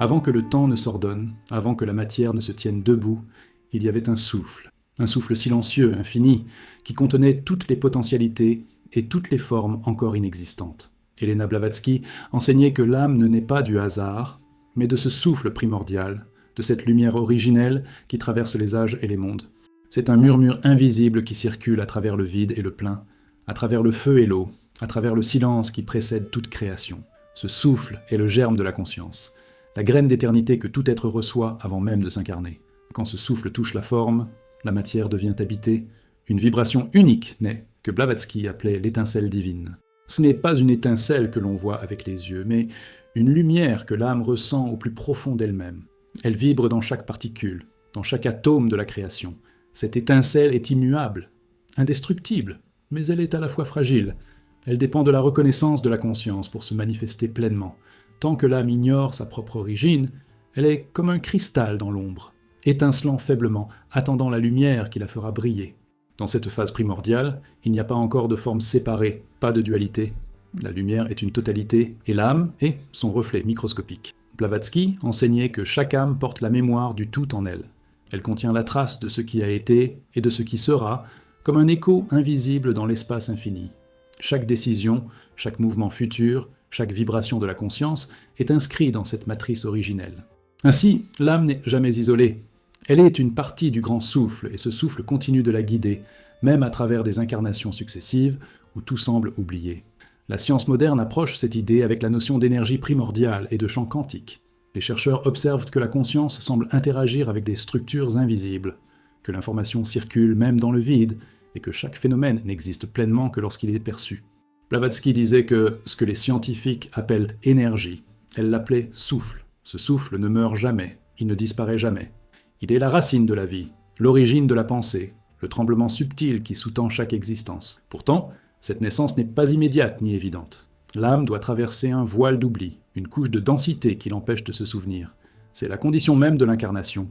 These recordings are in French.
Avant que le temps ne s'ordonne, avant que la matière ne se tienne debout, il y avait un souffle silencieux, infini, qui contenait toutes les potentialités et toutes les formes encore inexistantes. Elena Blavatsky enseignait que l'âme ne naît pas du hasard, mais de ce souffle primordial, de cette lumière originelle qui traverse les âges et les mondes. C'est un murmure invisible qui circule à travers le vide et le plein, à travers le feu et l'eau, à travers le silence qui précède toute création. Ce souffle est le germe de la conscience, la graine d'éternité que tout être reçoit avant même de s'incarner. Quand ce souffle touche la forme, la matière devient habitée, une vibration unique naît, que Blavatsky appelait l'étincelle divine. Ce n'est pas une étincelle que l'on voit avec les yeux, mais une lumière que l'âme ressent au plus profond d'elle-même. Elle vibre dans chaque particule, dans chaque atome de la création. Cette étincelle est immuable, indestructible, mais elle est à la fois fragile. Elle dépend de la reconnaissance de la conscience pour se manifester pleinement. Tant que l'âme ignore sa propre origine, elle est comme un cristal dans l'ombre, étincelant faiblement, attendant la lumière qui la fera briller. Dans cette phase primordiale, il n'y a pas encore de forme séparée, pas de dualité. La lumière est une totalité, et l'âme est son reflet microscopique. Blavatsky enseignait que chaque âme porte la mémoire du tout en elle. Elle contient la trace de ce qui a été et de ce qui sera, comme un écho invisible dans l'espace infini. Chaque décision, chaque mouvement futur, chaque vibration de la conscience est inscrit dans cette matrice originelle. Ainsi, l'âme n'est jamais isolée. Elle est une partie du grand souffle, et ce souffle continue de la guider, même à travers des incarnations successives où tout semble oublié. La science moderne approche cette idée avec la notion d'énergie primordiale et de champ quantique. Les chercheurs observent que la conscience semble interagir avec des structures invisibles, que l'information circule même dans le vide, et que chaque phénomène n'existe pleinement que lorsqu'il est perçu. Blavatsky disait que ce que les scientifiques appellent énergie, elle l'appelait souffle. Ce souffle ne meurt jamais, il ne disparaît jamais. Il est la racine de la vie, l'origine de la pensée, le tremblement subtil qui sous-tend chaque existence. Pourtant, cette naissance n'est pas immédiate ni évidente. L'âme doit traverser un voile d'oubli, une couche de densité qui l'empêche de se souvenir. C'est la condition même de l'incarnation.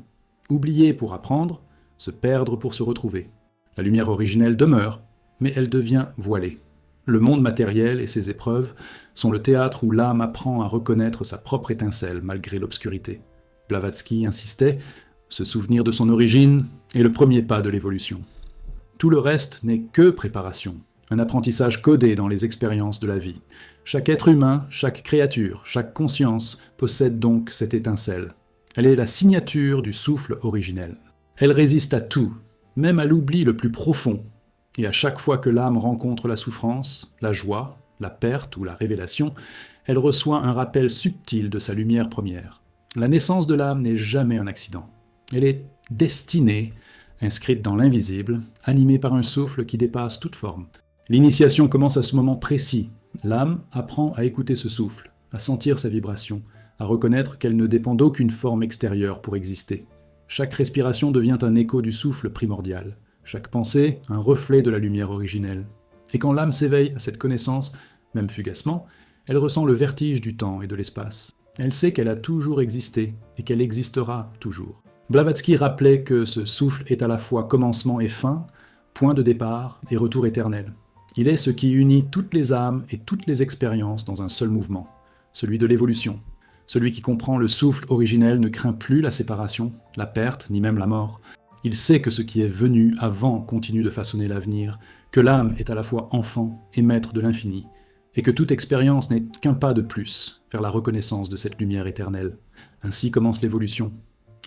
Oublier pour apprendre, se perdre pour se retrouver. La lumière originelle demeure, mais elle devient voilée. Le monde matériel et ses épreuves sont le théâtre où l'âme apprend à reconnaître sa propre étincelle malgré l'obscurité. Blavatsky insistait, se souvenir de son origine est le premier pas de l'évolution. Tout le reste n'est que préparation, un apprentissage codé dans les expériences de la vie. Chaque être humain, chaque créature, chaque conscience possède donc cette étincelle. Elle est la signature du souffle originel. Elle résiste à tout, même à l'oubli le plus profond. Et à chaque fois que l'âme rencontre la souffrance, la joie, la perte ou la révélation, elle reçoit un rappel subtil de sa lumière première. La naissance de l'âme n'est jamais un accident. Elle est destinée, inscrite dans l'invisible, animée par un souffle qui dépasse toute forme. L'initiation commence à ce moment précis. L'âme apprend à écouter ce souffle, à sentir sa vibration, à reconnaître qu'elle ne dépend d'aucune forme extérieure pour exister. Chaque respiration devient un écho du souffle primordial. Chaque pensée, un reflet de la lumière originelle. Et quand l'âme s'éveille à cette connaissance, même fugacement, elle ressent le vertige du temps et de l'espace. Elle sait qu'elle a toujours existé et qu'elle existera toujours. Blavatsky rappelait que ce souffle est à la fois commencement et fin, point de départ et retour éternel. Il est ce qui unit toutes les âmes et toutes les expériences dans un seul mouvement, celui de l'évolution. Celui qui comprend le souffle originel ne craint plus la séparation, la perte, ni même la mort. Il sait que ce qui est venu avant continue de façonner l'avenir, que l'âme est à la fois enfant et maître de l'infini, et que toute expérience n'est qu'un pas de plus vers la reconnaissance de cette lumière éternelle. Ainsi commence l'évolution.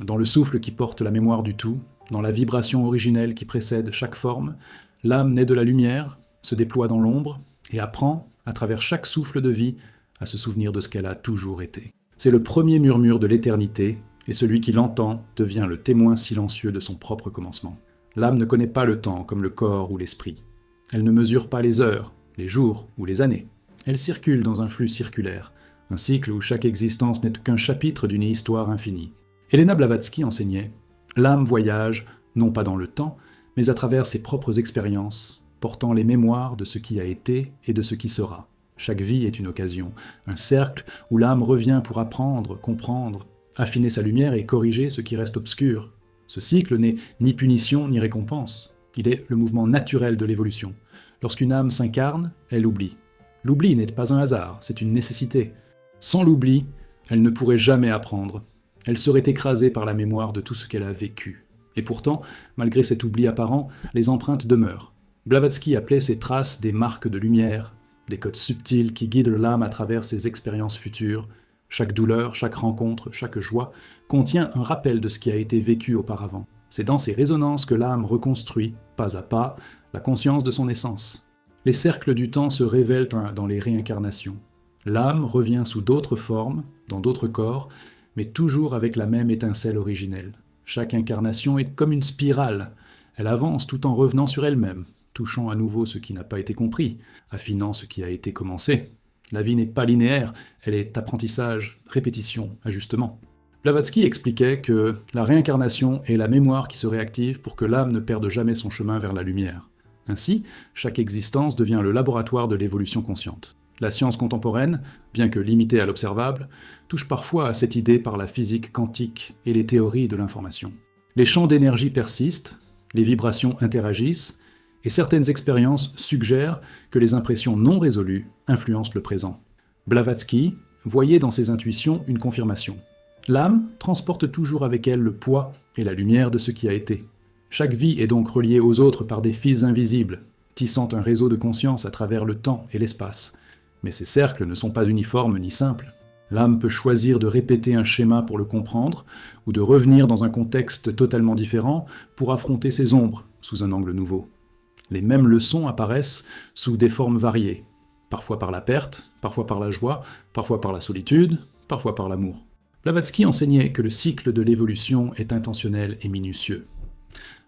Dans le souffle qui porte la mémoire du tout, dans la vibration originelle qui précède chaque forme, l'âme naît de la lumière, se déploie dans l'ombre, et apprend, à travers chaque souffle de vie, à se souvenir de ce qu'elle a toujours été. C'est le premier murmure de l'éternité, et celui qui l'entend devient le témoin silencieux de son propre commencement. L'âme ne connaît pas le temps comme le corps ou l'esprit. Elle ne mesure pas les heures, les jours ou les années. Elle circule dans un flux circulaire, un cycle où chaque existence n'est qu'un chapitre d'une histoire infinie. Elena Blavatsky enseignait « L'âme voyage, non pas dans le temps, mais à travers ses propres expériences, portant les mémoires de ce qui a été et de ce qui sera. Chaque vie est une occasion, un cercle où l'âme revient pour apprendre, comprendre, affiner sa lumière et corriger ce qui reste obscur. Ce cycle n'est ni punition ni récompense. Il est le mouvement naturel de l'évolution. Lorsqu'une âme s'incarne, elle oublie. L'oubli n'est pas un hasard, c'est une nécessité. Sans l'oubli, Elle ne pourrait jamais apprendre. Elle serait écrasée par la mémoire de tout ce qu'elle a vécu. Et pourtant, malgré cet oubli apparent, les empreintes demeurent. Blavatsky appelait ces traces des marques de lumière, des codes subtils qui guident l'âme à travers ses expériences futures. Chaque douleur, chaque rencontre, chaque joie contient un rappel de ce qui a été vécu auparavant. C'est dans ces résonances que l'âme reconstruit, pas à pas, la conscience de son essence. Les cercles du temps se révèlent dans les réincarnations. L'âme revient sous d'autres formes, dans d'autres corps, mais toujours avec la même étincelle originelle. Chaque incarnation est comme une spirale. Elle avance tout en revenant sur elle-même, touchant à nouveau ce qui n'a pas été compris, affinant ce qui a été commencé. La vie n'est pas linéaire, elle est apprentissage, répétition, ajustement. Blavatsky expliquait que la réincarnation est la mémoire qui se réactive pour que l'âme ne perde jamais son chemin vers la lumière. Ainsi, chaque existence devient le laboratoire de l'évolution consciente. La science contemporaine, bien que limitée à l'observable, touche parfois à cette idée par la physique quantique et les théories de l'information. Les champs d'énergie persistent, les vibrations interagissent, et certaines expériences suggèrent que les impressions non résolues influencent le présent. Blavatsky voyait dans ses intuitions une confirmation. L'âme transporte toujours avec elle le poids et la lumière de ce qui a été. Chaque vie est donc reliée aux autres par des fils invisibles, tissant un réseau de conscience à travers le temps et l'espace. Mais ces cercles ne sont pas uniformes ni simples. L'âme peut choisir de répéter un schéma pour le comprendre, ou de revenir dans un contexte totalement différent pour affronter ses ombres sous un angle nouveau. Les mêmes leçons apparaissent sous des formes variées, parfois par la perte, parfois par la joie, parfois par la solitude, parfois par l'amour. Blavatsky enseignait que le cycle de l'évolution est intentionnel et minutieux.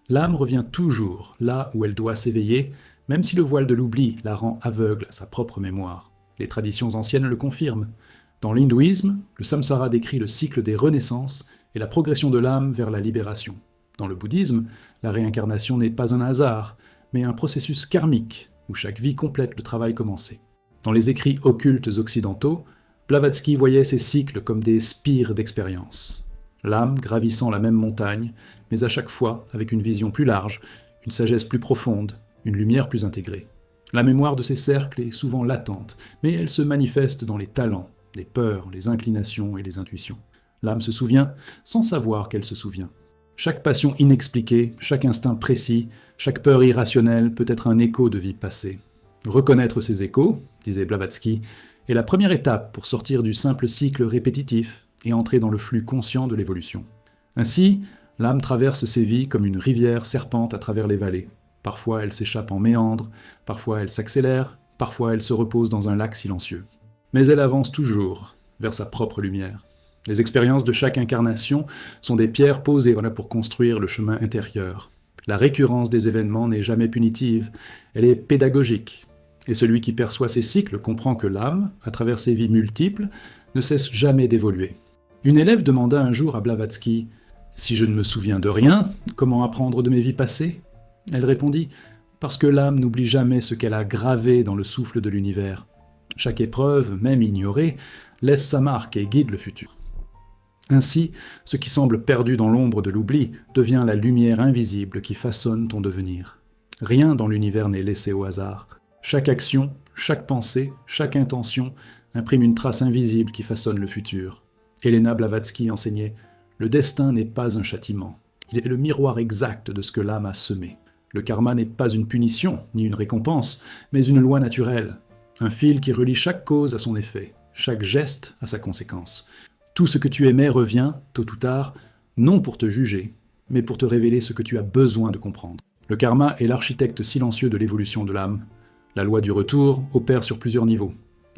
L'âme revient toujours là où elle doit s'éveiller, même si le voile de l'oubli la rend aveugle à sa propre mémoire. Les traditions anciennes le confirment. Dans l'hindouisme, le samsara décrit le cycle des renaissances et la progression de l'âme vers la libération. Dans le bouddhisme, la réincarnation n'est pas un hasard, mais un processus karmique, où chaque vie complète le travail commencé. Dans les écrits occultes occidentaux, Blavatsky voyait ces cycles comme des spires d'expérience. L'âme gravissant la même montagne, mais à chaque fois avec une vision plus large, une sagesse plus profonde, une lumière plus intégrée. La mémoire de ces cercles est souvent latente, mais elle se manifeste dans les talents, les peurs, les inclinations et les intuitions. L'âme se souvient sans savoir qu'elle se souvient. Chaque passion inexpliquée, chaque instinct précis, chaque peur irrationnelle peut être un écho de vie passée. Reconnaître ces échos, disait Blavatsky, est la première étape pour sortir du simple cycle répétitif et entrer dans le flux conscient de l'évolution. Ainsi, l'âme traverse ses vies comme une rivière serpente à travers les vallées. Parfois elle s'échappe en méandre, parfois elle s'accélère, parfois elle se repose dans un lac silencieux. Mais elle avance toujours vers sa propre lumière. Les expériences de chaque incarnation sont des pierres posées pour construire le chemin intérieur. La récurrence des événements n'est jamais punitive, elle est pédagogique. Et celui qui perçoit ces cycles comprend que l'âme, à travers ses vies multiples, ne cesse jamais d'évoluer. Une élève demanda un jour à Blavatsky « Si je ne me souviens de rien, comment apprendre de mes vies passées ?» Elle répondit « Parce que l'âme n'oublie jamais ce qu'elle a gravé dans le souffle de l'univers. Chaque épreuve, même ignorée, laisse sa marque et guide le futur. » Ainsi, ce qui semble perdu dans l'ombre de l'oubli devient la lumière invisible qui façonne ton devenir. Rien dans l'univers n'est laissé au hasard. Chaque action, chaque pensée, chaque intention imprime une trace invisible qui façonne le futur. Elena Blavatsky enseignait « Le destin n'est pas un châtiment. Il est le miroir exact de ce que l'âme a semé. Le karma n'est pas une punition, ni une récompense, mais une loi naturelle. Un fil qui relie chaque cause à son effet, chaque geste à sa conséquence. Tout ce que tu émets revient, tôt ou tard, non pour te juger, mais pour te révéler ce que tu as besoin de comprendre. Le karma est l'architecte silencieux de l'évolution de l'âme. La loi du retour opère sur plusieurs niveaux.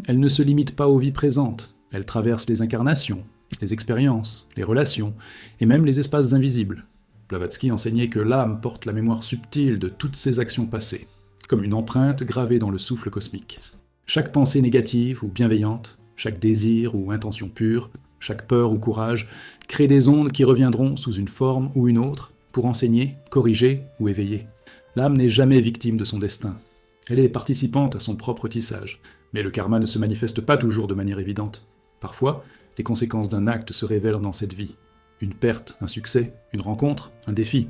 Elle ne se limite pas aux vies présentes, elle traverse les incarnations, les expériences, les relations, et même les espaces invisibles. Blavatsky enseignait que l'âme porte la mémoire subtile de toutes ses actions passées, comme une empreinte gravée dans le souffle cosmique. Chaque pensée négative ou bienveillante, chaque désir ou intention pure, chaque peur ou courage, crée des ondes qui reviendront sous une forme ou une autre pour enseigner, corriger ou éveiller. L'âme n'est jamais victime de son destin. Elle est participante à son propre tissage, mais le karma ne se manifeste pas toujours de manière évidente. Parfois, les conséquences d'un acte se révèlent dans cette vie. Une perte, un succès, une rencontre, un défi.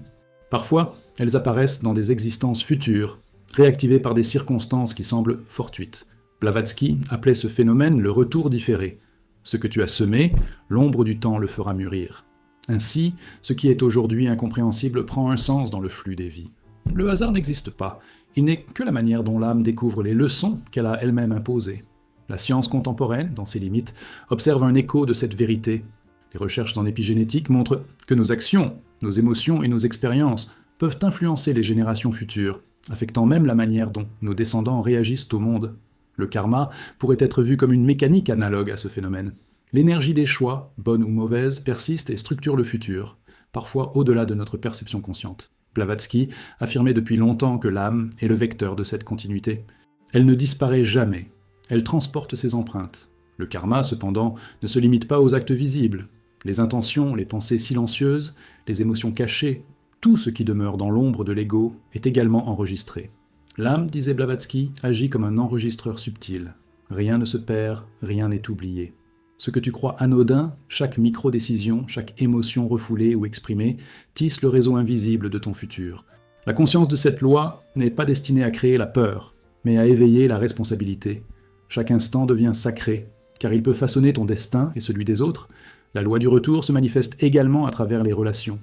Parfois, elles apparaissent dans des existences futures, réactivées par des circonstances qui semblent fortuites. Blavatsky appelait ce phénomène le retour différé. Ce que tu as semé, l'ombre du temps le fera mûrir. Ainsi, ce qui est aujourd'hui incompréhensible prend un sens dans le flux des vies. Le hasard n'existe pas, il n'est que la manière dont l'âme découvre les leçons qu'elle a elle-même imposées. La science contemporaine, dans ses limites, observe un écho de cette vérité. Les recherches en épigénétique montrent que nos actions, nos émotions et nos expériences peuvent influencer les générations futures, affectant même la manière dont nos descendants réagissent au monde. Le karma pourrait être vu comme une mécanique analogue à ce phénomène. L'énergie des choix, bonne ou mauvaise, persiste et structure le futur, parfois au-delà de notre perception consciente. Blavatsky affirmait depuis longtemps que l'âme est le vecteur de cette continuité. Elle ne disparaît jamais, elle transporte ses empreintes. Le karma, cependant, ne se limite pas aux actes visibles. Les intentions, les pensées silencieuses, les émotions cachées, tout ce qui demeure dans l'ombre de l'ego est également enregistré. L'âme, disait Blavatsky, agit comme un enregistreur subtil. Rien ne se perd, rien n'est oublié. Ce que tu crois anodin, chaque micro-décision, chaque émotion refoulée ou exprimée, tisse le réseau invisible de ton futur. La conscience de cette loi n'est pas destinée à créer la peur, mais à éveiller la responsabilité. Chaque instant devient sacré, car il peut façonner ton destin et celui des autres. La loi du retour se manifeste également à travers les relations.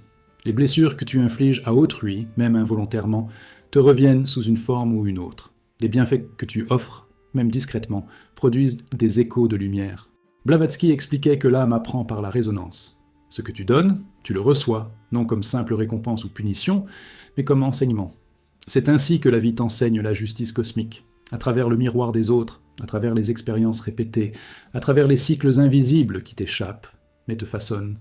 Les blessures que tu infliges à autrui, même involontairement, te reviennent sous une forme ou une autre. Les bienfaits que tu offres, même discrètement, produisent des échos de lumière. Blavatsky expliquait que l'âme apprend par la résonance. Ce que tu donnes, tu le reçois, non comme simple récompense ou punition, mais comme enseignement. C'est ainsi que la vie t'enseigne la justice cosmique, à travers le miroir des autres, à travers les expériences répétées, à travers les cycles invisibles qui t'échappent, mais te façonnent.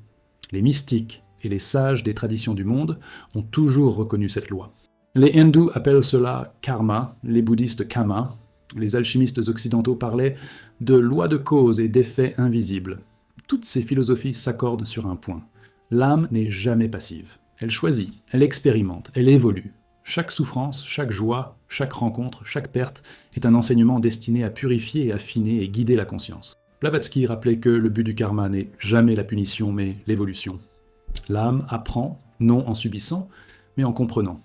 Les mystiques et les sages des traditions du monde ont toujours reconnu cette loi. Les hindous appellent cela karma, les bouddhistes kama, les alchimistes occidentaux parlaient de loi de cause et d'effets invisibles. Toutes ces philosophies s'accordent sur un point. L'âme n'est jamais passive. Elle choisit, elle expérimente, elle évolue. Chaque souffrance, chaque joie, chaque rencontre, chaque perte est un enseignement destiné à purifier, affiner et guider la conscience. Blavatsky rappelait que le but du karma n'est jamais la punition, mais l'évolution. L'âme apprend, non en subissant, mais en comprenant.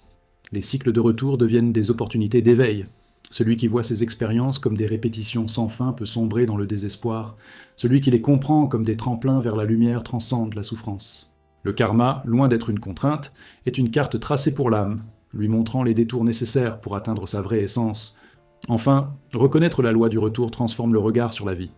Les cycles de retour deviennent des opportunités d'éveil. Celui qui voit ses expériences comme des répétitions sans fin peut sombrer dans le désespoir. Celui qui les comprend comme des tremplins vers la lumière transcende la souffrance. Le karma, loin d'être une contrainte, est une carte tracée pour l'âme, lui montrant les détours nécessaires pour atteindre sa vraie essence. Enfin, reconnaître la loi du retour transforme le regard sur la vie.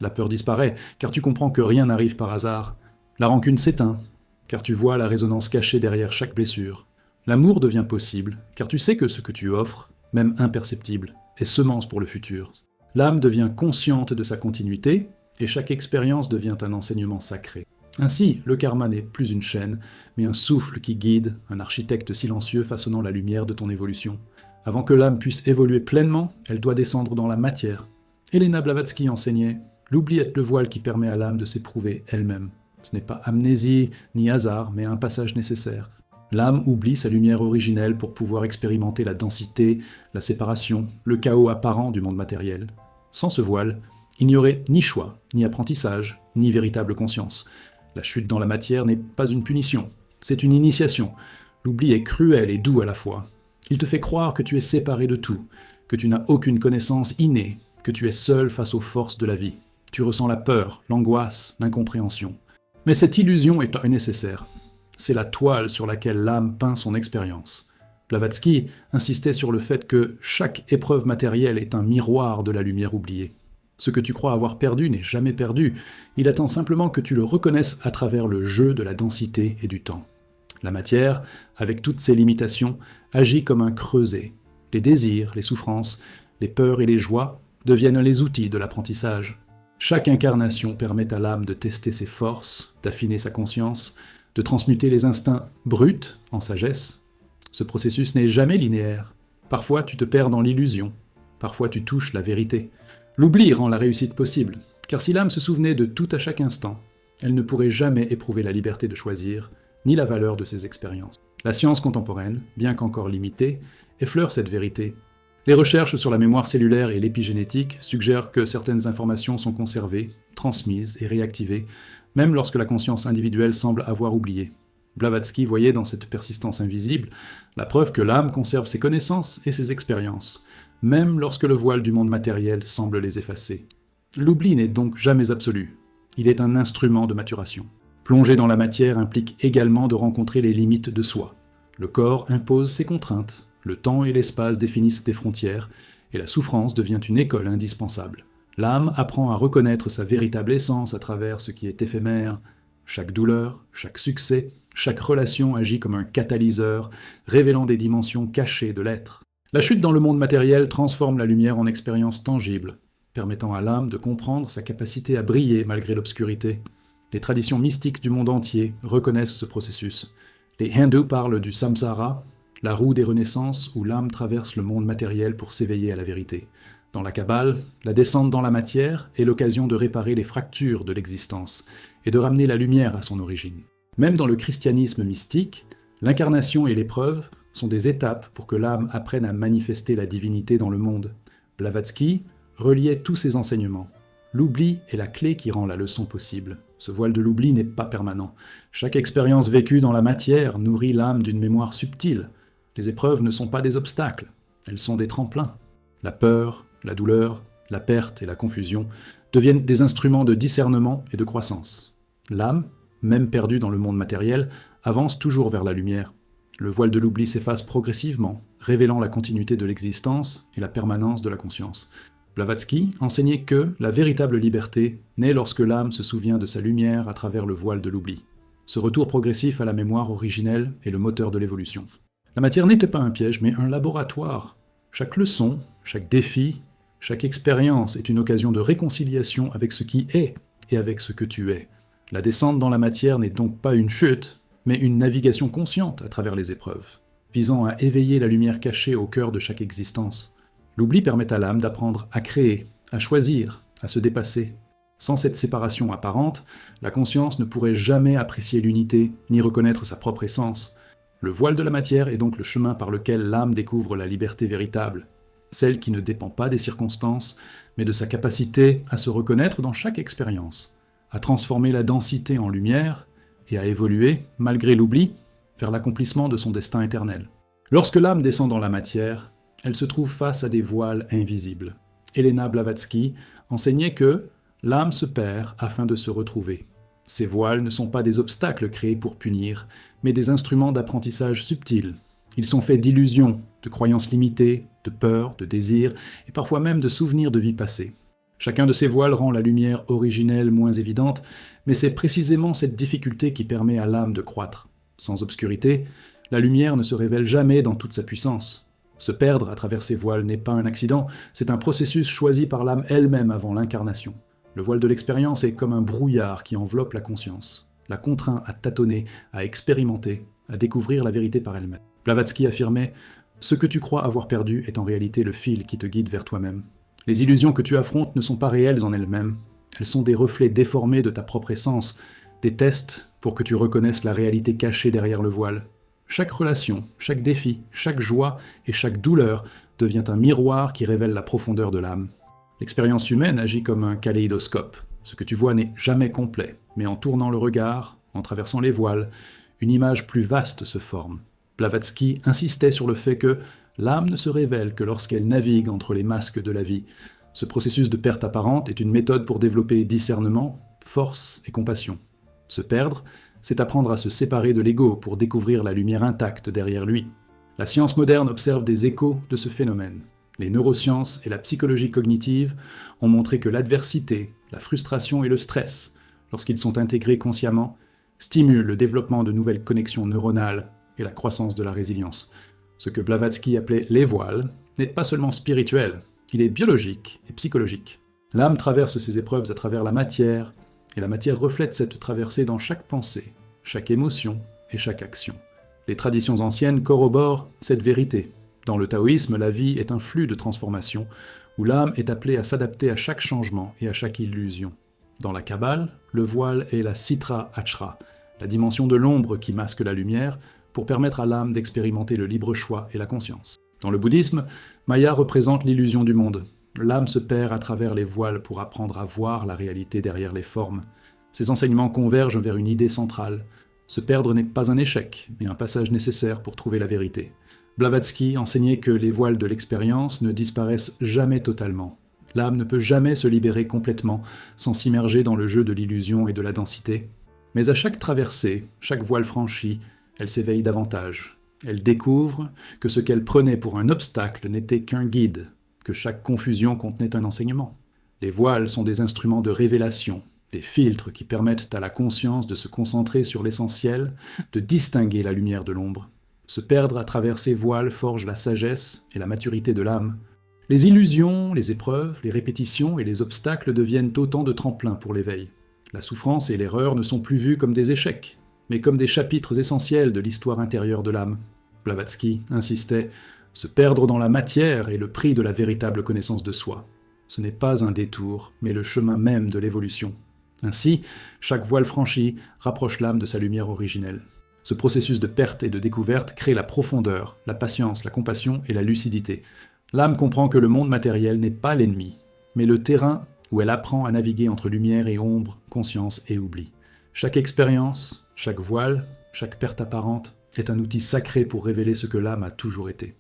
La peur disparaît, car tu comprends que rien n'arrive par hasard. La rancune s'éteint, car tu vois la résonance cachée derrière chaque blessure. L'amour devient possible, car tu sais que ce que tu offres, même imperceptible, est semence pour le futur. L'âme devient consciente de sa continuité, et chaque expérience devient un enseignement sacré. Ainsi, le karma n'est plus une chaîne, mais un souffle qui guide, un architecte silencieux façonnant la lumière de ton évolution. Avant que l'âme puisse évoluer pleinement, elle doit descendre dans la matière. Elena Blavatsky enseignait « L'oubli est le voile qui permet à l'âme de s'éprouver elle-même. Ce n'est pas amnésie ni hasard, mais un passage nécessaire. L'âme oublie sa lumière originelle pour pouvoir expérimenter la densité, la séparation, le chaos apparent du monde matériel. Sans ce voile, il n'y aurait ni choix, ni apprentissage, ni véritable conscience. La chute dans la matière n'est pas une punition, c'est une initiation. L'oubli est cruel et doux à la fois. Il te fait croire que tu es séparé de tout, que tu n'as aucune connaissance innée, que tu es seul face aux forces de la vie. Tu ressens la peur, l'angoisse, l'incompréhension. Mais cette illusion est nécessaire. C'est la toile sur laquelle l'âme peint son expérience. Blavatsky insistait sur le fait que chaque épreuve matérielle est un miroir de la lumière oubliée. Ce que tu crois avoir perdu n'est jamais perdu, il attend simplement que tu le reconnaisses à travers le jeu de la densité et du temps. La matière, avec toutes ses limitations, agit comme un creuset. Les désirs, les souffrances, les peurs et les joies deviennent les outils de l'apprentissage. Chaque incarnation permet à l'âme de tester ses forces, d'affiner sa conscience, de transmuter les instincts bruts en sagesse. Ce processus n'est jamais linéaire. Parfois tu te perds dans l'illusion, parfois tu touches la vérité. L'oubli rend la réussite possible, car si l'âme se souvenait de tout à chaque instant, elle ne pourrait jamais éprouver la liberté de choisir, ni la valeur de ses expériences. La science contemporaine, bien qu'encore limitée, effleure cette vérité. Les recherches sur la mémoire cellulaire et l'épigénétique suggèrent que certaines informations sont conservées, transmises et réactivées, même lorsque la conscience individuelle semble avoir oublié. Blavatsky voyait dans cette persistance invisible la preuve que l'âme conserve ses connaissances et ses expériences, même lorsque le voile du monde matériel semble les effacer. L'oubli n'est donc jamais absolu. il est un instrument de maturation. Plonger dans la matière implique également de rencontrer les limites de soi. Le corps impose ses contraintes, le temps et l'espace définissent des frontières, et la souffrance devient une école indispensable. L'âme apprend à reconnaître sa véritable essence à travers ce qui est éphémère. Chaque douleur, chaque succès, chaque relation agit comme un catalyseur, révélant des dimensions cachées de l'être. La chute dans le monde matériel transforme la lumière en expérience tangible, permettant à l'âme de comprendre sa capacité à briller malgré l'obscurité. Les traditions mystiques du monde entier reconnaissent ce processus. Les hindous parlent du samsara, la roue des renaissances où l'âme traverse le monde matériel pour s'éveiller à la vérité. Dans la Kabbale, la descente dans la matière est l'occasion de réparer les fractures de l'existence et de ramener la lumière à son origine. Même dans le christianisme mystique, l'incarnation et l'épreuve sont des étapes pour que l'âme apprenne à manifester la divinité dans le monde. Blavatsky reliait tous ces enseignements. L'oubli est la clé qui rend la leçon possible. Ce voile de l'oubli n'est pas permanent. Chaque expérience vécue dans la matière nourrit l'âme d'une mémoire subtile. Les épreuves ne sont pas des obstacles, elles sont des tremplins. La peur, la douleur, la perte et la confusion deviennent des instruments de discernement et de croissance. L'âme, même perdue dans le monde matériel, avance toujours vers la lumière. Le voile de l'oubli s'efface progressivement, révélant la continuité de l'existence et la permanence de la conscience. Blavatsky enseignait que la véritable liberté naît lorsque l'âme se souvient de sa lumière à travers le voile de l'oubli. Ce retour progressif à la mémoire originelle est le moteur de l'évolution. La matière n'était pas un piège, mais un laboratoire. Chaque leçon, chaque défi, chaque expérience est une occasion de réconciliation avec ce qui est et avec ce que tu es. La descente dans la matière n'est donc pas une chute, mais une navigation consciente à travers les épreuves, visant à éveiller la lumière cachée au cœur de chaque existence. L'oubli permet à l'âme d'apprendre à créer, à choisir, à se dépasser. Sans cette séparation apparente, la conscience ne pourrait jamais apprécier l'unité, ni reconnaître sa propre essence. Le voile de la matière est donc le chemin par lequel l'âme découvre la liberté véritable, celle qui ne dépend pas des circonstances, mais de sa capacité à se reconnaître dans chaque expérience, à transformer la densité en lumière et à évoluer, malgré l'oubli, vers l'accomplissement de son destin éternel. Lorsque l'âme descend dans la matière, elle se trouve face à des voiles invisibles. Elena Blavatsky enseignait que l'âme se perd afin de se retrouver. Ces voiles ne sont pas des obstacles créés pour punir, mais des instruments d'apprentissage subtils. Ils sont faits d'illusions, de croyances limitées, de peurs, de désirs, et parfois même de souvenirs de vie passée. Chacun de ces voiles rend la lumière originelle moins évidente, mais c'est précisément cette difficulté qui permet à l'âme de croître. Sans obscurité, la lumière ne se révèle jamais dans toute sa puissance. Se perdre à travers ces voiles n'est pas un accident, c'est un processus choisi par l'âme elle-même avant l'incarnation. Le voile de l'expérience est comme un brouillard qui enveloppe la conscience, la contraint à tâtonner, à expérimenter, à découvrir la vérité par elle-même. Blavatsky affirmait « Ce que tu crois avoir perdu est en réalité le fil qui te guide vers toi-même. Les illusions que tu affrontes ne sont pas réelles en elles-mêmes, elles sont des reflets déformés de ta propre essence, des tests pour que tu reconnaisses la réalité cachée derrière le voile. Chaque relation, chaque défi, chaque joie et chaque douleur devient un miroir qui révèle la profondeur de l'âme. L'expérience humaine agit comme un kaléidoscope. Ce que tu vois n'est jamais complet, mais en tournant le regard, en traversant les voiles, une image plus vaste se forme. Blavatsky insistait sur le fait que l'âme ne se révèle que lorsqu'elle navigue entre les masques de la vie. Ce processus de perte apparente est une méthode pour développer discernement, force et compassion. Se perdre, c'est apprendre à se séparer de l'ego pour découvrir la lumière intacte derrière lui. La science moderne observe des échos de ce phénomène. Les neurosciences et la psychologie cognitive ont montré que l'adversité, la frustration et le stress, lorsqu'ils sont intégrés consciemment, stimulent le développement de nouvelles connexions neuronales et la croissance de la résilience. Ce que Blavatsky appelait les voiles n'est pas seulement spirituel, il est biologique et psychologique. L'âme traverse ces épreuves à travers la matière, et la matière reflète cette traversée dans chaque pensée, chaque émotion et chaque action. Les traditions anciennes corroborent cette vérité. Dans le taoïsme, la vie est un flux de transformation, où l'âme est appelée à s'adapter à chaque changement et à chaque illusion. Dans la Kabbale, le voile est la sitra achra, la dimension de l'ombre qui masque la lumière, pour permettre à l'âme d'expérimenter le libre choix et la conscience. Dans le bouddhisme, Maya représente l'illusion du monde. L'âme se perd à travers les voiles pour apprendre à voir la réalité derrière les formes. Ces enseignements convergent vers une idée centrale. Se perdre n'est pas un échec, mais un passage nécessaire pour trouver la vérité. Blavatsky enseignait que les voiles de l'expérience ne disparaissent jamais totalement. L'âme ne peut jamais se libérer complètement sans s'immerger dans le jeu de l'illusion et de la densité. Mais à chaque traversée, chaque voile franchi, elle s'éveille davantage. Elle découvre que ce qu'elle prenait pour un obstacle n'était qu'un guide, que chaque confusion contenait un enseignement. Les voiles sont des instruments de révélation, des filtres qui permettent à la conscience de se concentrer sur l'essentiel, de distinguer la lumière de l'ombre. Se perdre à travers ces voiles forge la sagesse et la maturité de l'âme. Les illusions, les épreuves, les répétitions et les obstacles deviennent autant de tremplins pour l'éveil. La souffrance et l'erreur ne sont plus vues comme des échecs, mais comme des chapitres essentiels de l'histoire intérieure de l'âme. Blavatsky insistait « Se perdre dans la matière est le prix de la véritable connaissance de soi. Ce n'est pas un détour, mais le chemin même de l'évolution. » Ainsi, chaque voile franchi rapproche l'âme de sa lumière originelle. Ce processus de perte et de découverte crée la profondeur, la patience, la compassion et la lucidité. L'âme comprend que le monde matériel n'est pas l'ennemi, mais le terrain où elle apprend à naviguer entre lumière et ombre, conscience et oubli. Chaque expérience, chaque voile, chaque perte apparente est un outil sacré pour révéler ce que l'âme a toujours été.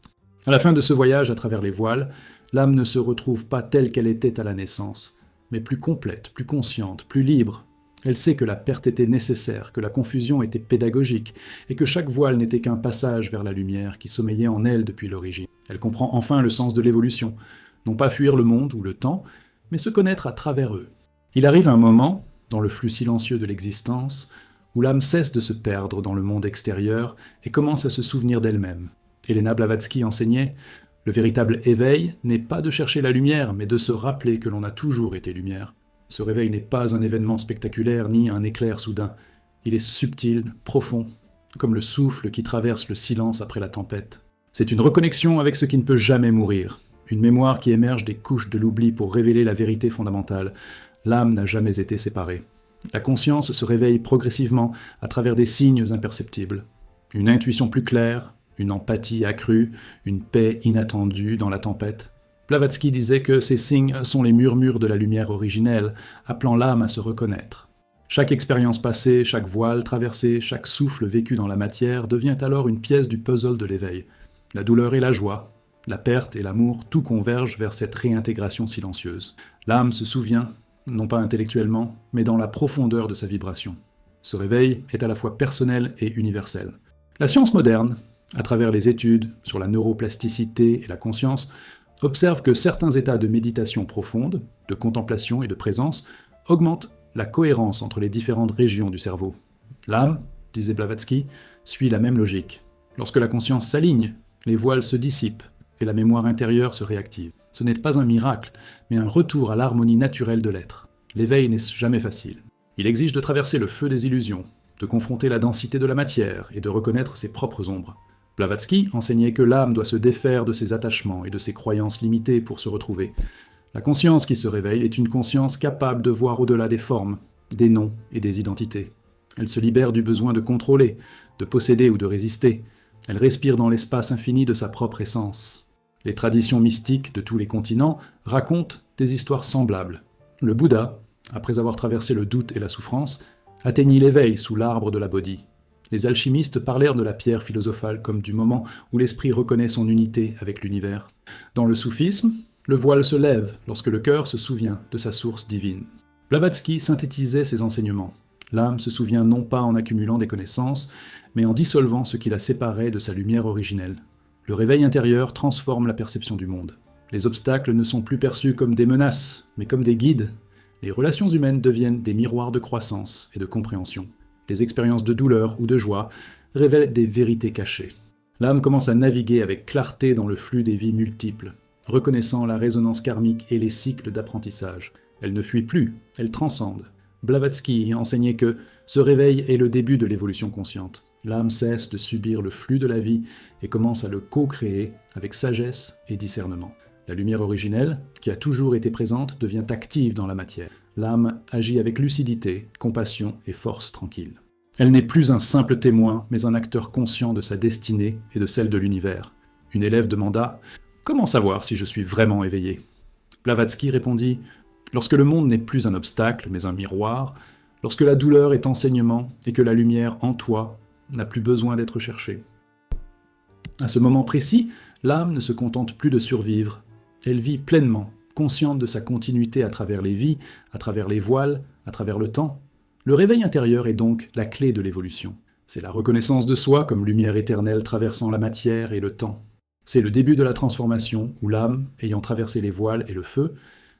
À la fin de ce voyage à travers les voiles, l'âme ne se retrouve pas telle qu'elle était à la naissance, mais plus complète, plus consciente, plus libre. Elle sait que la perte était nécessaire, que la confusion était pédagogique, et que chaque voile n'était qu'un passage vers la lumière qui sommeillait en elle depuis l'origine. Elle comprend enfin le sens de l'évolution, non pas fuir le monde ou le temps, mais se connaître à travers eux. Il arrive un moment, dans le flux silencieux de l'existence, où l'âme cesse de se perdre dans le monde extérieur et commence à se souvenir d'elle-même. Elena Blavatsky enseignait « Le véritable éveil n'est pas de chercher la lumière, mais de se rappeler que l'on a toujours été lumière. Ce réveil n'est pas un événement spectaculaire ni un éclair soudain. Il est subtil, profond, comme le souffle qui traverse le silence après la tempête. C'est une reconnexion avec ce qui ne peut jamais mourir, une mémoire qui émerge des couches de l'oubli pour révéler la vérité fondamentale. L'âme n'a jamais été séparée. La conscience se réveille progressivement à travers des signes imperceptibles. Une intuition plus claire, une empathie accrue, une paix inattendue dans la tempête. Blavatsky disait que ces signes sont les murmures de la lumière originelle, appelant l'âme à se reconnaître. Chaque expérience passée, chaque voile traversé, chaque souffle vécu dans la matière devient alors une pièce du puzzle de l'éveil. La douleur et la joie, la perte et l'amour, tout converge vers cette réintégration silencieuse. L'âme se souvient, non pas intellectuellement, mais dans la profondeur de sa vibration. Ce réveil est à la fois personnel et universel. La science moderne, à travers les études sur la neuroplasticité et la conscience, observe que certains états de méditation profonde, de contemplation et de présence augmentent la cohérence entre les différentes régions du cerveau. L'âme, disait Blavatsky, suit la même logique. Lorsque la conscience s'aligne, les voiles se dissipent et la mémoire intérieure se réactive. Ce n'est pas un miracle, mais un retour à l'harmonie naturelle de l'être. L'éveil n'est jamais facile. Il exige de traverser le feu des illusions, de confronter la densité de la matière et de reconnaître ses propres ombres. Blavatsky enseignait que l'âme doit se défaire de ses attachements et de ses croyances limitées pour se retrouver. La conscience qui se réveille est une conscience capable de voir au-delà des formes, des noms et des identités. Elle se libère du besoin de contrôler, de posséder ou de résister. Elle respire dans l'espace infini de sa propre essence. Les traditions mystiques de tous les continents racontent des histoires semblables. Le Bouddha, après avoir traversé le doute et la souffrance, atteignit l'éveil sous l'arbre de la Bodhi. Les alchimistes parlèrent de la pierre philosophale comme du moment où l'esprit reconnaît son unité avec l'univers. Dans le soufisme, le voile se lève lorsque le cœur se souvient de sa source divine. Blavatsky synthétisait ses enseignements. L'âme se souvient non pas en accumulant des connaissances, mais en dissolvant ce qui la séparait de sa lumière originelle. Le réveil intérieur transforme la perception du monde. Les obstacles ne sont plus perçus comme des menaces, mais comme des guides. Les relations humaines deviennent des miroirs de croissance et de compréhension. Les expériences de douleur ou de joie révèlent des vérités cachées. L'âme commence à naviguer avec clarté dans le flux des vies multiples, reconnaissant la résonance karmique et les cycles d'apprentissage. Elle ne fuit plus, elle transcende. Blavatsky enseignait que ce réveil est le début de l'évolution consciente. L'âme cesse de subir le flux de la vie et commence à le co-créer avec sagesse et discernement. La lumière originelle, qui a toujours été présente, devient active dans la matière. L'âme agit avec lucidité, compassion et force tranquille. Elle n'est plus un simple témoin, mais un acteur conscient de sa destinée et de celle de l'univers. Une élève demanda « Comment savoir si je suis vraiment éveillé ?» Blavatsky répondit « Lorsque le monde n'est plus un obstacle, mais un miroir, lorsque la douleur est enseignement et que la lumière en toi n'a plus besoin d'être cherchée. » À ce moment précis, l'âme ne se contente plus de survivre. Elle vit pleinement, consciente de sa continuité à travers les vies, à travers les voiles, à travers le temps. Le réveil intérieur est donc la clé de l'évolution. C'est la reconnaissance de soi comme lumière éternelle traversant la matière et le temps. C'est le début de la transformation où l'âme, ayant traversé les voiles et le feu,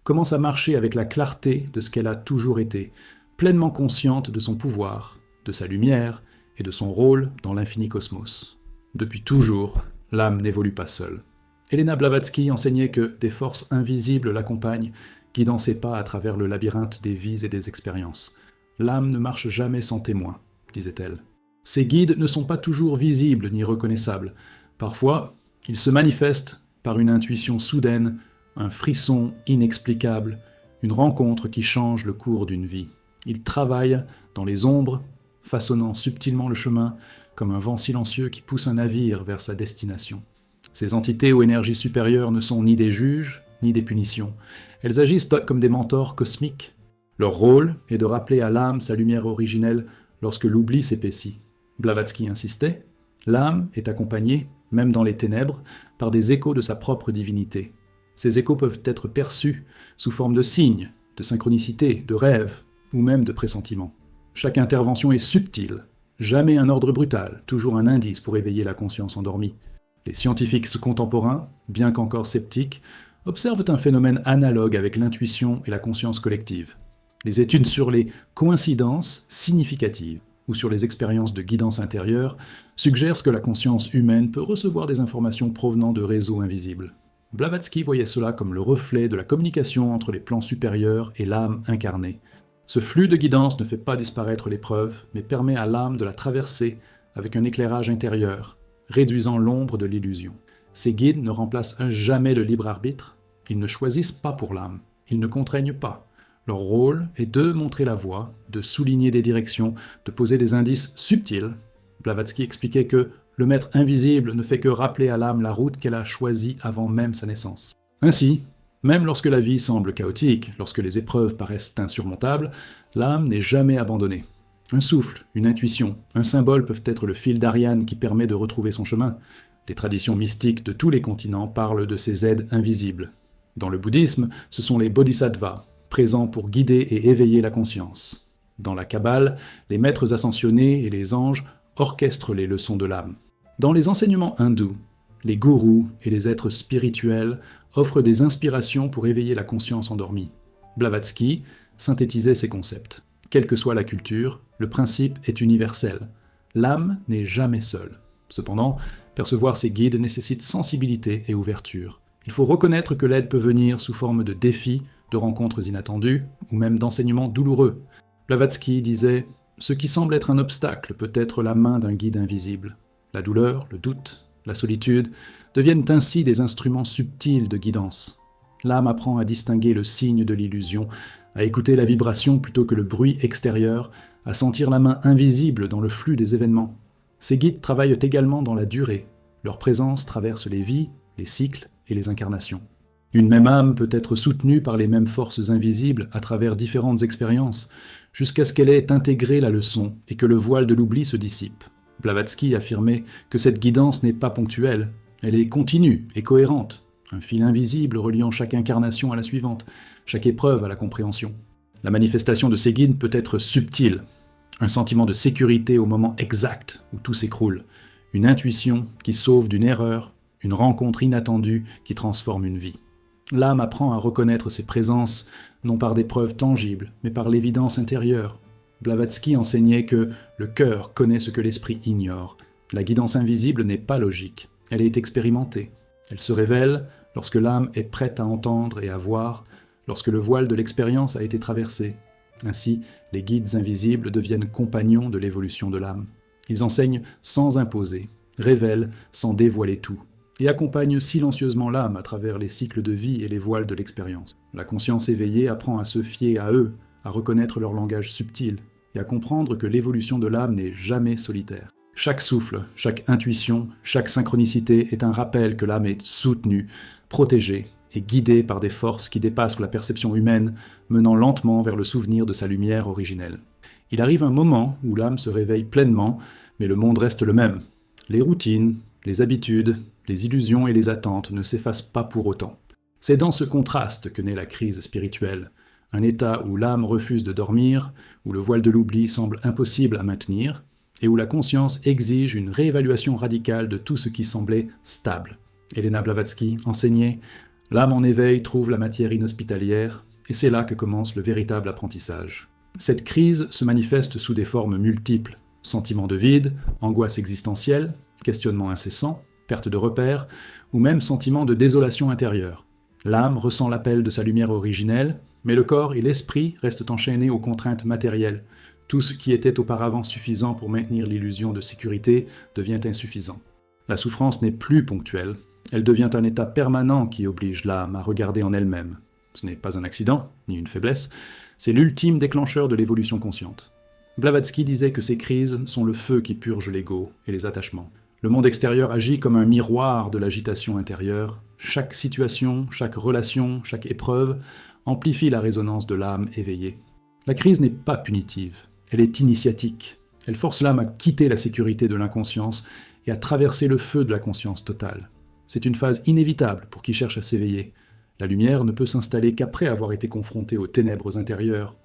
commence à marcher avec la clarté de ce qu'elle a toujours été, pleinement consciente de son pouvoir, de sa lumière et de son rôle dans l'infini cosmos. Depuis toujours, l'âme n'évolue pas seule. Elena Blavatsky enseignait que des forces invisibles l'accompagnent, guidant ses pas à travers le labyrinthe des vies et des expériences. L'âme ne marche jamais sans témoin, disait-elle. Ces guides ne sont pas toujours visibles ni reconnaissables. Parfois, ils se manifestent par une intuition soudaine, un frisson inexplicable, une rencontre qui change le cours d'une vie. Ils travaillent dans les ombres, façonnant subtilement le chemin, comme un vent silencieux qui pousse un navire vers sa destination. Ces entités aux énergies supérieures ne sont ni des juges, ni des punitions. Elles agissent comme des mentors cosmiques. Leur rôle est de rappeler à l'âme sa lumière originelle lorsque l'oubli s'épaissit. Blavatsky insistait, l'âme est accompagnée, même dans les ténèbres, par des échos de sa propre divinité. Ces échos peuvent être perçus sous forme de signes, de synchronicité, de rêves, ou même de pressentiments. Chaque intervention est subtile, jamais un ordre brutal, toujours un indice pour éveiller la conscience endormie. Les scientifiques contemporains, bien qu'encore sceptiques, observent un phénomène analogue avec l'intuition et la conscience collective. Les études sur les coïncidences significatives ou sur les expériences de guidance intérieure suggèrent que la conscience humaine peut recevoir des informations provenant de réseaux invisibles. Blavatsky voyait cela comme le reflet de la communication entre les plans supérieurs et l'âme incarnée. Ce flux de guidance ne fait pas disparaître l'épreuve, mais permet à l'âme de la traverser avec un éclairage intérieur, réduisant l'ombre de l'illusion. Ces guides ne remplacent jamais le libre arbitre, ils ne choisissent pas pour l'âme, ils ne contraignent pas. Leur rôle est de montrer la voie, de souligner des directions, de poser des indices subtils. Blavatsky expliquait que le maître invisible ne fait que rappeler à l'âme la route qu'elle a choisie avant même sa naissance. Ainsi, même lorsque la vie semble chaotique, lorsque les épreuves paraissent insurmontables, l'âme n'est jamais abandonnée. Un souffle, une intuition, un symbole peuvent être le fil d'Ariane qui permet de retrouver son chemin. Les traditions mystiques de tous les continents parlent de ces aides invisibles. Dans le bouddhisme, ce sont les bodhisattvas, présents pour guider et éveiller la conscience. Dans la Kabbale, les maîtres ascensionnés et les anges orchestrent les leçons de l'âme. Dans les enseignements hindous, les gourous et les êtres spirituels offrent des inspirations pour éveiller la conscience endormie. Blavatsky synthétisait ces concepts. Quelle que soit la culture, le principe est universel. L'âme n'est jamais seule. Cependant, percevoir ces guides nécessite sensibilité et ouverture. Il faut reconnaître que l'aide peut venir sous forme de défis, de rencontres inattendues, ou même d'enseignements douloureux. Blavatsky disait « Ce qui semble être un obstacle peut être la main d'un guide invisible. La douleur, le doute, la solitude deviennent ainsi des instruments subtils de guidance. L'âme apprend à distinguer le signe de l'illusion, à écouter la vibration plutôt que le bruit extérieur, à sentir la main invisible dans le flux des événements. Ces guides travaillent également dans la durée. Leur présence traverse les vies, les cycles et les incarnations. Une même âme peut être soutenue par les mêmes forces invisibles à travers différentes expériences, jusqu'à ce qu'elle ait intégré la leçon et que le voile de l'oubli se dissipe. Blavatsky affirmait que cette guidance n'est pas ponctuelle, elle est continue et cohérente, un fil invisible reliant chaque incarnation à la suivante, chaque épreuve à la compréhension. La manifestation de ces guides peut être subtile, un sentiment de sécurité au moment exact où tout s'écroule, une intuition qui sauve d'une erreur, une rencontre inattendue qui transforme une vie. L'âme apprend à reconnaître ses présences, non par des preuves tangibles, mais par l'évidence intérieure. Blavatsky enseignait que le cœur connaît ce que l'esprit ignore. La guidance invisible n'est pas logique, elle est expérimentée. Elle se révèle lorsque l'âme est prête à entendre et à voir, lorsque le voile de l'expérience a été traversé. Ainsi, les guides invisibles deviennent compagnons de l'évolution de l'âme. Ils enseignent sans imposer, révèlent sans dévoiler tout, et accompagnent silencieusement l'âme à travers les cycles de vie et les voiles de l'expérience. La conscience éveillée apprend à se fier à eux, à reconnaître leur langage subtil, et à comprendre que l'évolution de l'âme n'est jamais solitaire. Chaque souffle, chaque intuition, chaque synchronicité est un rappel que l'âme est soutenue, protégée et guidée par des forces qui dépassent la perception humaine, menant lentement vers le souvenir de sa lumière originelle. Il arrive un moment où l'âme se réveille pleinement, mais le monde reste le même. Les routines, les habitudes, les illusions et les attentes ne s'effacent pas pour autant. C'est dans ce contraste que naît la crise spirituelle, un état où l'âme refuse de dormir, où le voile de l'oubli semble impossible à maintenir, et où la conscience exige une réévaluation radicale de tout ce qui semblait stable. Elena Blavatsky enseignait « L'âme en éveil trouve la matière inhospitalière, et c'est là que commence le véritable apprentissage. » Cette crise se manifeste sous des formes multiples, sentiment de vide, angoisse existentielle, questionnement incessant, perte de repères, ou même sentiment de désolation intérieure. L'âme ressent l'appel de sa lumière originelle, mais le corps et l'esprit restent enchaînés aux contraintes matérielles. Tout ce qui était auparavant suffisant pour maintenir l'illusion de sécurité devient insuffisant. La souffrance n'est plus ponctuelle, elle devient un état permanent qui oblige l'âme à regarder en elle-même. Ce n'est pas un accident, ni une faiblesse, c'est l'ultime déclencheur de l'évolution consciente. Blavatsky disait que ces crises sont le feu qui purge l'ego et les attachements. Le monde extérieur agit comme un miroir de l'agitation intérieure. Chaque situation, chaque relation, chaque épreuve amplifie la résonance de l'âme éveillée. La crise n'est pas punitive, elle est initiatique. Elle force l'âme à quitter la sécurité de l'inconscience et à traverser le feu de la conscience totale. C'est une phase inévitable pour qui cherche à s'éveiller. La lumière ne peut s'installer qu'après avoir été confrontée aux ténèbres intérieures.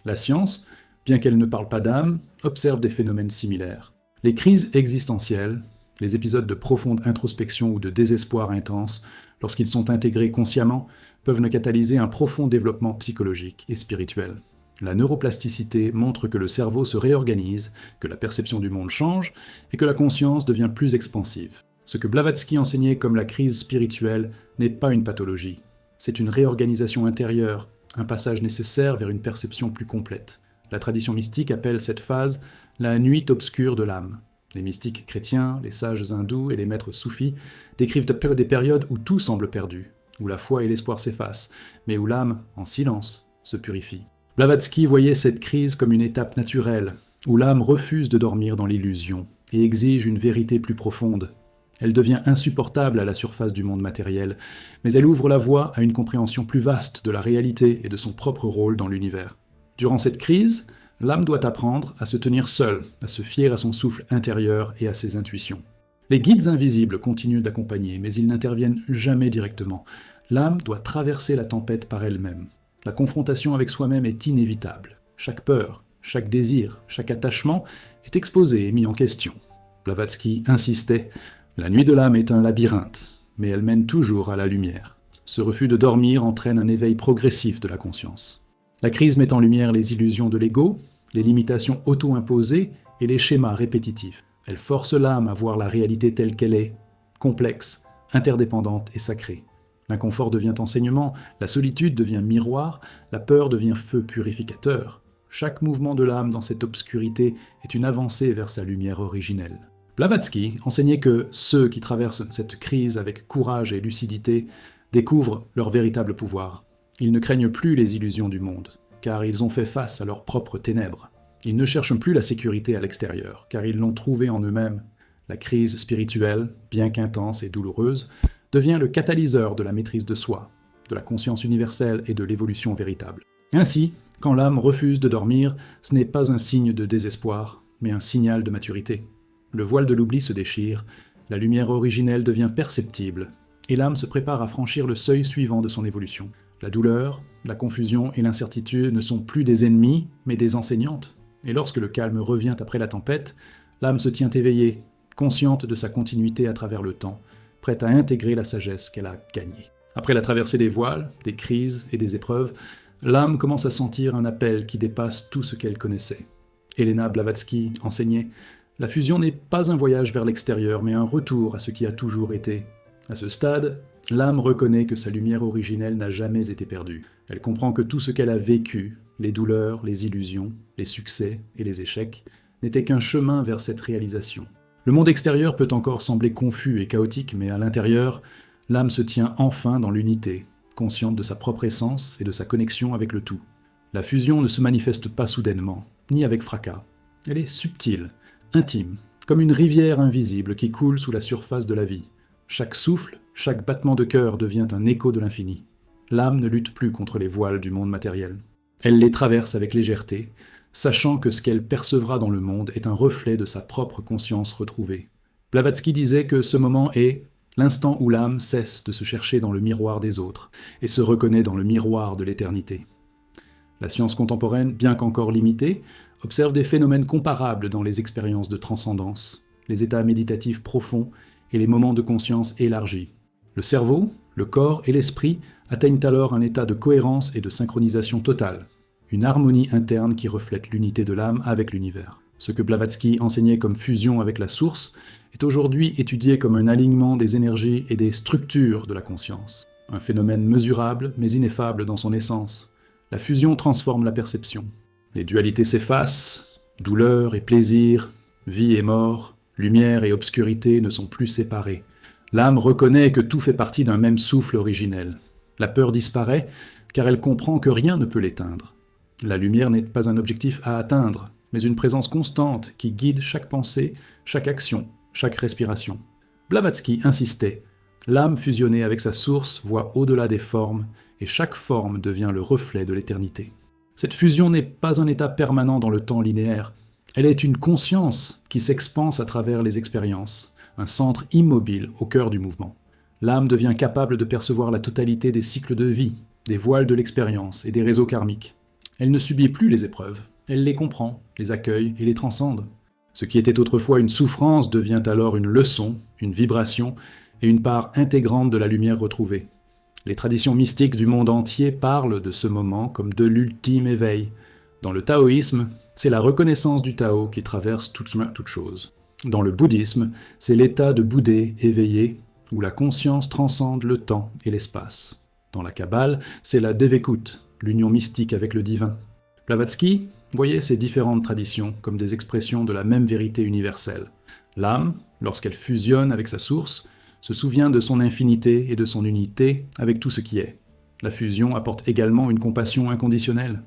La science, bien qu'elle ne parle pas d'âme, observe des phénomènes similaires. Les crises existentielles, les épisodes de profonde introspection ou de désespoir intense, lorsqu'ils sont intégrés consciemment, peuvent ne catalyser un profond développement psychologique et spirituel. La neuroplasticité montre que le cerveau se réorganise, que la perception du monde change et que la conscience devient plus expansive. Ce que Blavatsky enseignait comme la crise spirituelle n'est pas une pathologie. C'est une réorganisation intérieure, un passage nécessaire vers une perception plus complète. La tradition mystique appelle cette phase la nuit obscure de l'âme. Les mystiques chrétiens, les sages hindous et les maîtres soufis décrivent des périodes où tout semble perdu, où la foi et l'espoir s'effacent, mais où l'âme, en silence, se purifie. Blavatsky voyait cette crise comme une étape naturelle, où l'âme refuse de dormir dans l'illusion et exige une vérité plus profonde. Elle devient insupportable à la surface du monde matériel, mais elle ouvre la voie à une compréhension plus vaste de la réalité et de son propre rôle dans l'univers. Durant cette crise, l'âme doit apprendre à se tenir seule, à se fier à son souffle intérieur et à ses intuitions. Les guides invisibles continuent d'accompagner, mais ils n'interviennent jamais directement. L'âme doit traverser la tempête par elle-même. La confrontation avec soi-même est inévitable. Chaque peur, chaque désir, chaque attachement est exposé et mis en question. Blavatsky insistait « La nuit de l'âme est un labyrinthe, mais elle mène toujours à la lumière. Ce refus de dormir entraîne un éveil progressif de la conscience. » La crise met en lumière les illusions de l'ego, les limitations auto-imposées et les schémas répétitifs. Elle force l'âme à voir la réalité telle qu'elle est, complexe, interdépendante et sacrée. L'inconfort devient enseignement, la solitude devient miroir, la peur devient feu purificateur. Chaque mouvement de l'âme dans cette obscurité est une avancée vers sa lumière originelle. Blavatsky enseignait que ceux qui traversent cette crise avec courage et lucidité découvrent leur véritable pouvoir. Ils ne craignent plus les illusions du monde, car ils ont fait face à leurs propres ténèbres. Ils ne cherchent plus la sécurité à l'extérieur, car ils l'ont trouvée en eux-mêmes. La crise spirituelle, bien qu'intense et douloureuse, devient le catalyseur de la maîtrise de soi, de la conscience universelle et de l'évolution véritable. Ainsi, quand l'âme refuse de dormir, ce n'est pas un signe de désespoir, mais un signal de maturité. Le voile de l'oubli se déchire, la lumière originelle devient perceptible, et l'âme se prépare à franchir le seuil suivant de son évolution. La douleur, la confusion et l'incertitude ne sont plus des ennemis, mais des enseignantes. Et lorsque le calme revient après la tempête, l'âme se tient éveillée, consciente de sa continuité à travers le temps, prête à intégrer la sagesse qu'elle a gagnée. Après la traversée des voiles, des crises et des épreuves, l'âme commence à sentir un appel qui dépasse tout ce qu'elle connaissait. Elena Blavatsky enseignait « La fusion n'est pas un voyage vers l'extérieur, mais un retour à ce qui a toujours été. À ce stade, l'âme reconnaît que sa lumière originelle n'a jamais été perdue. Elle comprend que tout ce qu'elle a vécu, les douleurs, les illusions, les succès et les échecs, n'était qu'un chemin vers cette réalisation. Le monde extérieur peut encore sembler confus et chaotique, mais à l'intérieur, l'âme se tient enfin dans l'unité, consciente de sa propre essence et de sa connexion avec le tout. La fusion ne se manifeste pas soudainement, ni avec fracas. Elle est subtile, intime, comme une rivière invisible qui coule sous la surface de la vie. Chaque souffle, chaque battement de cœur devient un écho de l'infini. L'âme ne lutte plus contre les voiles du monde matériel. Elle les traverse avec légèreté, sachant que ce qu'elle percevra dans le monde est un reflet de sa propre conscience retrouvée. Blavatsky disait que ce moment est l'instant où l'âme cesse de se chercher dans le miroir des autres et se reconnaît dans le miroir de l'éternité. La science contemporaine, bien qu'encore limitée, observe des phénomènes comparables dans les expériences de transcendance, les états méditatifs profonds et les moments de conscience élargis. Le cerveau, le corps et l'esprit atteignent alors un état de cohérence et de synchronisation totale, une harmonie interne qui reflète l'unité de l'âme avec l'univers. Ce que Blavatsky enseignait comme fusion avec la source est aujourd'hui étudié comme un alignement des énergies et des structures de la conscience. Un phénomène mesurable mais ineffable dans son essence. La fusion transforme la perception. Les dualités s'effacent, douleur et plaisir, vie et mort, lumière et obscurité ne sont plus séparées. L'âme reconnaît que tout fait partie d'un même souffle originel. La peur disparaît, car elle comprend que rien ne peut l'éteindre. La lumière n'est pas un objectif à atteindre, mais une présence constante qui guide chaque pensée, chaque action, chaque respiration. Blavatsky insistait, l'âme fusionnée avec sa source voit au-delà des formes, et chaque forme devient le reflet de l'éternité. Cette fusion n'est pas un état permanent dans le temps linéaire, elle est une conscience qui s'expanse à travers les expériences, un centre immobile au cœur du mouvement. L'âme devient capable de percevoir la totalité des cycles de vie, des voiles de l'expérience et des réseaux karmiques. Elle ne subit plus les épreuves, elle les comprend, les accueille et les transcende. Ce qui était autrefois une souffrance devient alors une leçon, une vibration et une part intégrante de la lumière retrouvée. Les traditions mystiques du monde entier parlent de ce moment comme de l'ultime éveil. Dans le taoïsme, c'est la reconnaissance du Tao qui traverse toute chose. Dans le bouddhisme, c'est l'état de Bouddhé éveillé, où la conscience transcende le temps et l'espace. Dans la Kabbale, c'est la Devekut, l'union mystique avec le divin. Blavatsky voyait ces différentes traditions comme des expressions de la même vérité universelle. L'âme, lorsqu'elle fusionne avec sa source, se souvient de son infinité et de son unité avec tout ce qui est. La fusion apporte également une compassion inconditionnelle.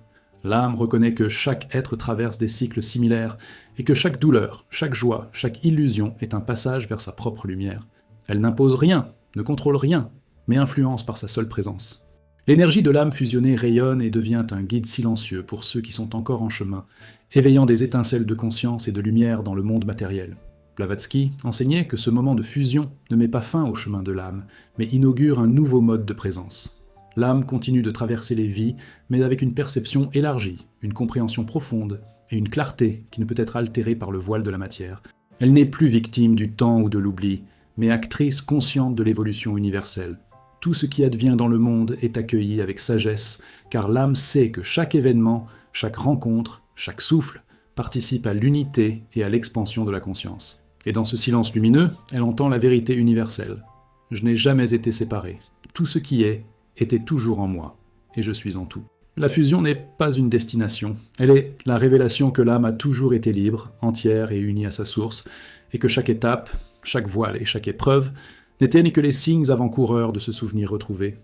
L'âme reconnaît que chaque être traverse des cycles similaires et que chaque douleur, chaque joie, chaque illusion est un passage vers sa propre lumière. Elle n'impose rien, ne contrôle rien, mais influence par sa seule présence. L'énergie de l'âme fusionnée rayonne et devient un guide silencieux pour ceux qui sont encore en chemin, éveillant des étincelles de conscience et de lumière dans le monde matériel. Blavatsky enseignait que ce moment de fusion ne met pas fin au chemin de l'âme, mais inaugure un nouveau mode de présence. L'âme continue de traverser les vies, mais avec une perception élargie, une compréhension profonde et une clarté qui ne peut être altérée par le voile de la matière. Elle n'est plus victime du temps ou de l'oubli, mais actrice consciente de l'évolution universelle. Tout ce qui advient dans le monde est accueilli avec sagesse, car l'âme sait que chaque événement, chaque rencontre, chaque souffle participe à l'unité et à l'expansion de la conscience. Et dans ce silence lumineux, elle entend la vérité universelle. Je n'ai jamais été séparé. Tout ce qui est était toujours en moi, et je suis en tout. La fusion n'est pas une destination, elle est la révélation que l'âme a toujours été libre, entière et unie à sa source, et que chaque étape, chaque voile et chaque épreuve n'étaient que les signes avant-coureurs de ce souvenir retrouvé.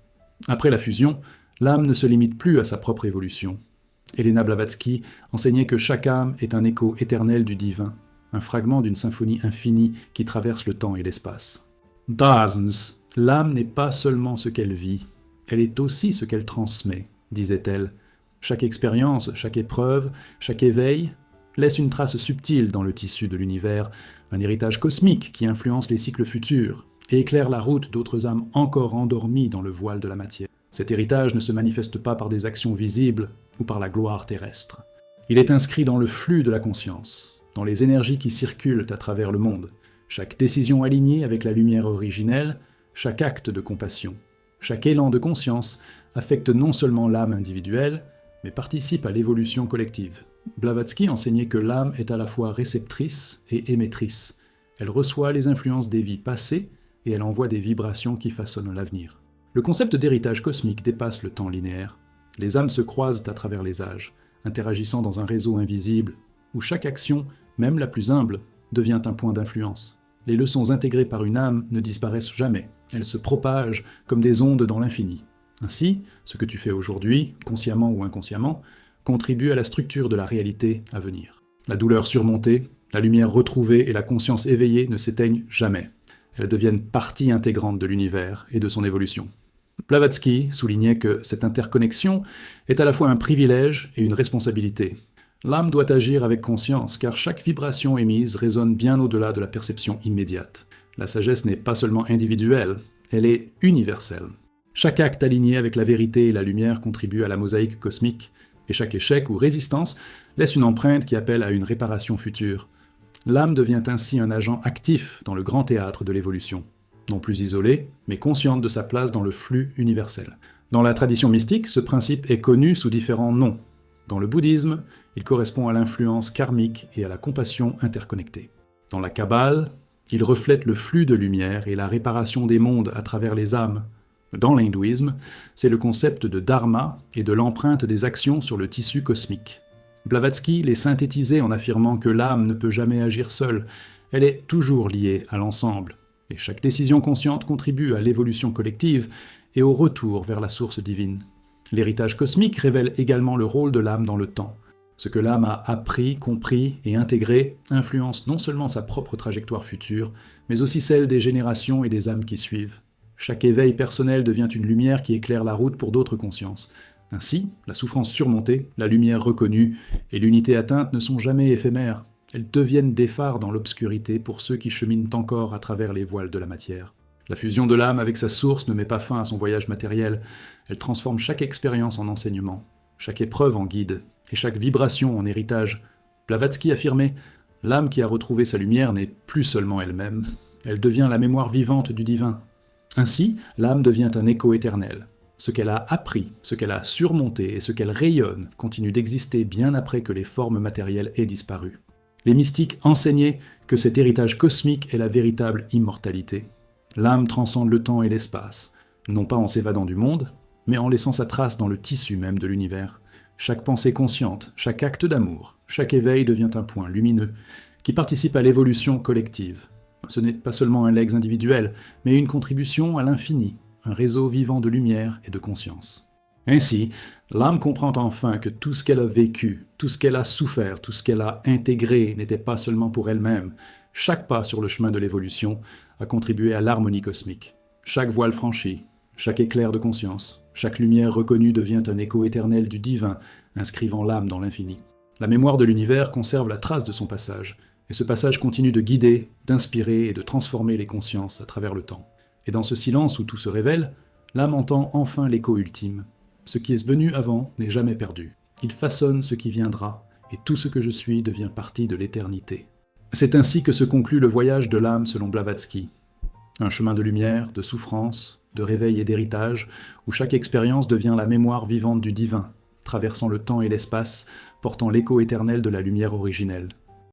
Après la fusion, l'âme ne se limite plus à sa propre évolution. Elena Blavatsky enseignait que chaque âme est un écho éternel du divin, un fragment d'une symphonie infinie qui traverse le temps et l'espace. Dozens, l'âme n'est pas seulement ce qu'elle vit, elle est aussi ce qu'elle transmet, disait-elle. Chaque expérience, chaque épreuve, chaque éveil laisse une trace subtile dans le tissu de l'univers, un héritage cosmique qui influence les cycles futurs et éclaire la route d'autres âmes encore endormies dans le voile de la matière. Cet héritage ne se manifeste pas par des actions visibles ou par la gloire terrestre. Il est inscrit dans le flux de la conscience, dans les énergies qui circulent à travers le monde. Chaque décision alignée avec la lumière originelle, chaque acte de compassion, chaque élan de conscience affecte non seulement l'âme individuelle, mais participe à l'évolution collective. Blavatsky enseignait que l'âme est à la fois réceptrice et émettrice. Elle reçoit les influences des vies passées et elle envoie des vibrations qui façonnent l'avenir. Le concept d'héritage cosmique dépasse le temps linéaire. Les âmes se croisent à travers les âges, interagissant dans un réseau invisible, où chaque action, même la plus humble, devient un point d'influence. Les leçons intégrées par une âme ne disparaissent jamais, elles se propagent comme des ondes dans l'infini. Ainsi, ce que tu fais aujourd'hui, consciemment ou inconsciemment, contribue à la structure de la réalité à venir. La douleur surmontée, la lumière retrouvée et la conscience éveillée ne s'éteignent jamais. Elles deviennent partie intégrante de l'univers et de son évolution. Blavatsky soulignait que cette interconnexion est à la fois un privilège et une responsabilité. L'âme doit agir avec conscience, car chaque vibration émise résonne bien au-delà de la perception immédiate. La sagesse n'est pas seulement individuelle, elle est universelle. Chaque acte aligné avec la vérité et la lumière contribue à la mosaïque cosmique, et chaque échec ou résistance laisse une empreinte qui appelle à une réparation future. L'âme devient ainsi un agent actif dans le grand théâtre de l'évolution, non plus isolée, mais consciente de sa place dans le flux universel. Dans la tradition mystique, ce principe est connu sous différents noms. Dans le bouddhisme, il correspond à l'influence karmique et à la compassion interconnectée. Dans la Kabbale, il reflète le flux de lumière et la réparation des mondes à travers les âmes. Dans l'hindouisme, c'est le concept de dharma et de l'empreinte des actions sur le tissu cosmique. Blavatsky les synthétisait en affirmant que l'âme ne peut jamais agir seule, elle est toujours liée à l'ensemble, et chaque décision consciente contribue à l'évolution collective et au retour vers la source divine. L'héritage cosmique révèle également le rôle de l'âme dans le temps. Ce que l'âme a appris, compris et intégré influence non seulement sa propre trajectoire future, mais aussi celle des générations et des âmes qui suivent. Chaque éveil personnel devient une lumière qui éclaire la route pour d'autres consciences. Ainsi, la souffrance surmontée, la lumière reconnue et l'unité atteinte ne sont jamais éphémères. Elles deviennent des phares dans l'obscurité pour ceux qui cheminent encore à travers les voiles de la matière. La fusion de l'âme avec sa source ne met pas fin à son voyage matériel, elle transforme chaque expérience en enseignement, chaque épreuve en guide, et chaque vibration en héritage. Blavatsky affirmait « L'âme qui a retrouvé sa lumière n'est plus seulement elle-même, elle devient la mémoire vivante du divin. » Ainsi, l'âme devient un écho éternel. Ce qu'elle a appris, ce qu'elle a surmonté et ce qu'elle rayonne continue d'exister bien après que les formes matérielles aient disparu. Les mystiques enseignaient que cet héritage cosmique est la véritable immortalité. L'âme transcende le temps et l'espace, non pas en s'évadant du monde, mais en laissant sa trace dans le tissu même de l'univers. Chaque pensée consciente, chaque acte d'amour, chaque éveil devient un point lumineux qui participe à l'évolution collective. Ce n'est pas seulement un legs individuel, mais une contribution à l'infini, un réseau vivant de lumière et de conscience. Ainsi, l'âme comprend enfin que tout ce qu'elle a vécu, tout ce qu'elle a souffert, tout ce qu'elle a intégré n'était pas seulement pour elle-même. Chaque pas sur le chemin de l'évolution a contribué à l'harmonie cosmique. Chaque voile franchi, chaque éclair de conscience, chaque lumière reconnue devient un écho éternel du divin, inscrivant l'âme dans l'infini. La mémoire de l'univers conserve la trace de son passage, et ce passage continue de guider, d'inspirer et de transformer les consciences à travers le temps. Et dans ce silence où tout se révèle, l'âme entend enfin l'écho ultime. Ce qui est venu avant n'est jamais perdu. Il façonne ce qui viendra, et tout ce que je suis devient partie de l'éternité. C'est ainsi que se conclut le voyage de l'âme selon Blavatsky. Un chemin de lumière, de souffrance, de réveil et d'héritage, où chaque expérience devient la mémoire vivante du divin, traversant le temps et l'espace, portant l'écho éternel de la lumière originelle.